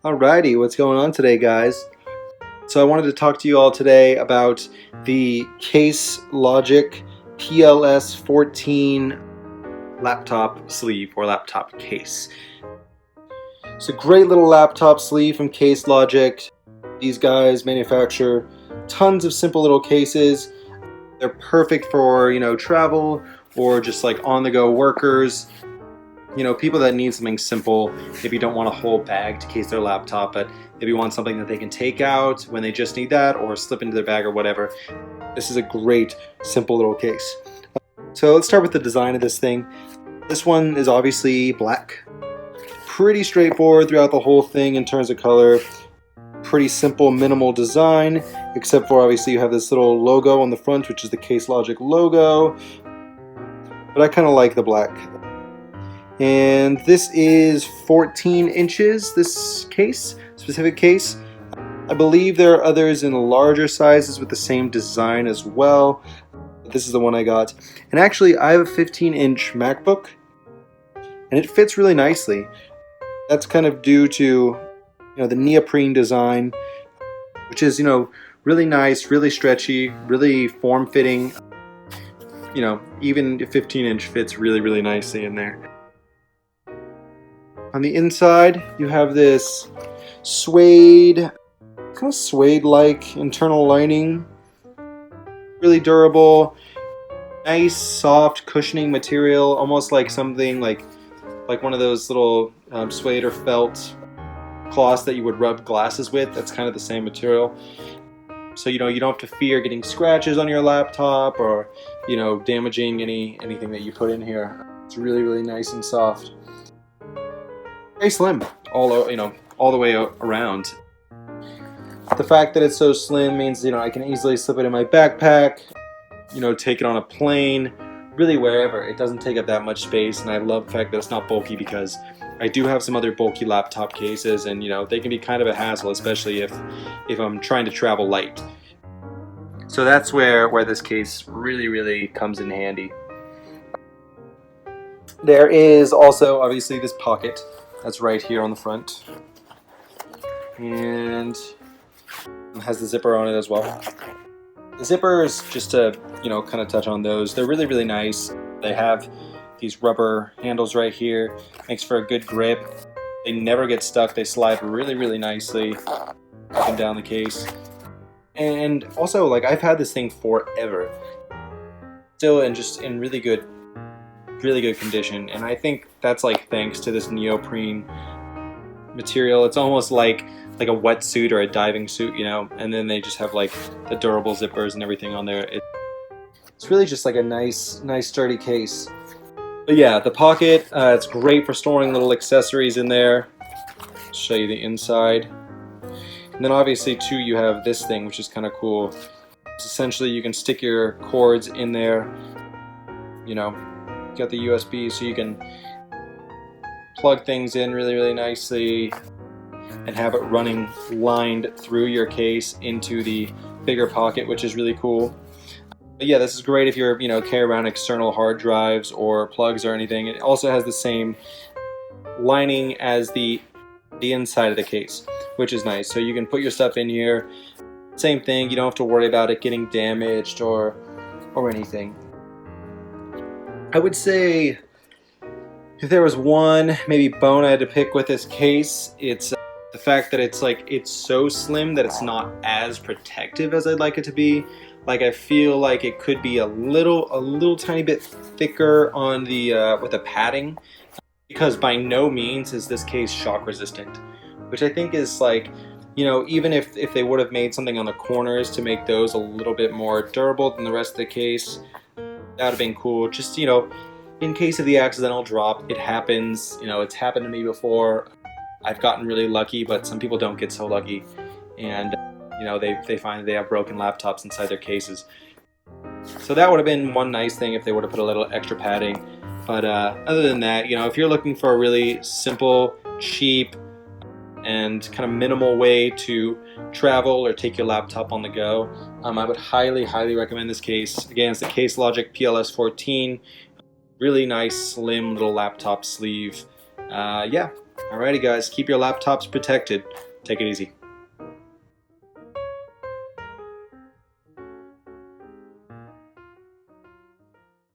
Alrighty, what's going on today, guys? So I wanted to talk to you all today about the Case Logic PLS14 laptop sleeve or laptop case. It's a great little laptop sleeve from Case Logic. These guys manufacture tons of simple little cases. They're perfect for, travel or just like on-the-go workers. People that need something simple, maybe don't want a whole bag to case their laptop, but maybe want something that they can take out when they just need that or slip into their bag or whatever. This is a great, simple little case. So let's start with the design of this thing. This one is obviously black. Pretty straightforward throughout the whole thing in terms of color. Pretty simple, minimal design, except for obviously you have this little logo on the front, which is the Case Logic logo. But I kind of like the black. And this is 14 inches, this case, specific case. I believe there are others in larger sizes with the same design as well. This is the one I got. And actually, I have a 15-inch MacBook, and it fits really nicely. That's kind of due to, the neoprene design, which is, really nice, really stretchy, really form-fitting. Even a 15-inch fits really, really nicely in there. On the inside, you have this suede, kind of suede-like internal lining. Really durable, nice, soft, cushioning material, almost like something like one of those little suede or felt cloths that you would rub glasses with. That's kind of the same material. So you don't have to fear getting scratches on your laptop or damaging anything that you put in here. It's really, really nice and soft. Very slim, all the way around. The fact that it's so slim means I can easily slip it in my backpack, take it on a plane, really wherever. It doesn't take up that much space, and I love the fact that it's not bulky because I do have some other bulky laptop cases, and they can be kind of a hassle, especially if I'm trying to travel light. So that's where this case really, really comes in handy. There is also obviously this pocket. That's right here on the front, and it has the zipper on it as well. The zippers, just to kind of touch on those, they're really, really nice. They have these rubber handles right here, makes for a good grip. They never get stuck. They slide really, really nicely up and down the case. And also, I've had this thing forever, still in really good condition, and I think that's thanks to this neoprene material. It's almost like a wetsuit or a diving suit, and then they just have the durable zippers and everything on there. It's really just a nice sturdy case. But yeah, the pocket, it's great for storing little accessories in there. I'll show you the inside. And then obviously too, you have this thing, which is kind of cool. It's essentially you can stick your cords in there, got the USB so you can plug things in really, really nicely and have it running lined through your case into the bigger pocket, which is really cool. But yeah, this is great if you're carry around external hard drives or plugs or anything. It also has the same lining as the inside of the case, which is nice. So you can put your stuff in here. Same thing, you don't have to worry about it getting damaged or anything. I would say if there was one maybe bone I had to pick with this case, it's the fact that it's so slim that it's not as protective as I'd like it to be. I feel like it could be a little tiny bit thicker on the with the padding, because by no means is this case shock resistant, which I think is even if they would have made something on the corners to make those a little bit more durable than the rest of the case, that would have been cool. Just in case of the accidental drop, it happens. It's happened to me before. I've gotten really lucky, but some people don't get so lucky, and they find that they have broken laptops inside their cases. So that would have been one nice thing if they would have put a little extra padding. But other than that, if you're looking for a really simple, cheap, and kind of minimal way to travel or take your laptop on the go, I would highly, highly recommend this case. Again, it's the Case Logic PLS14. Really nice, slim little laptop sleeve. Yeah, Alrighty guys, keep your laptops protected. Take it easy.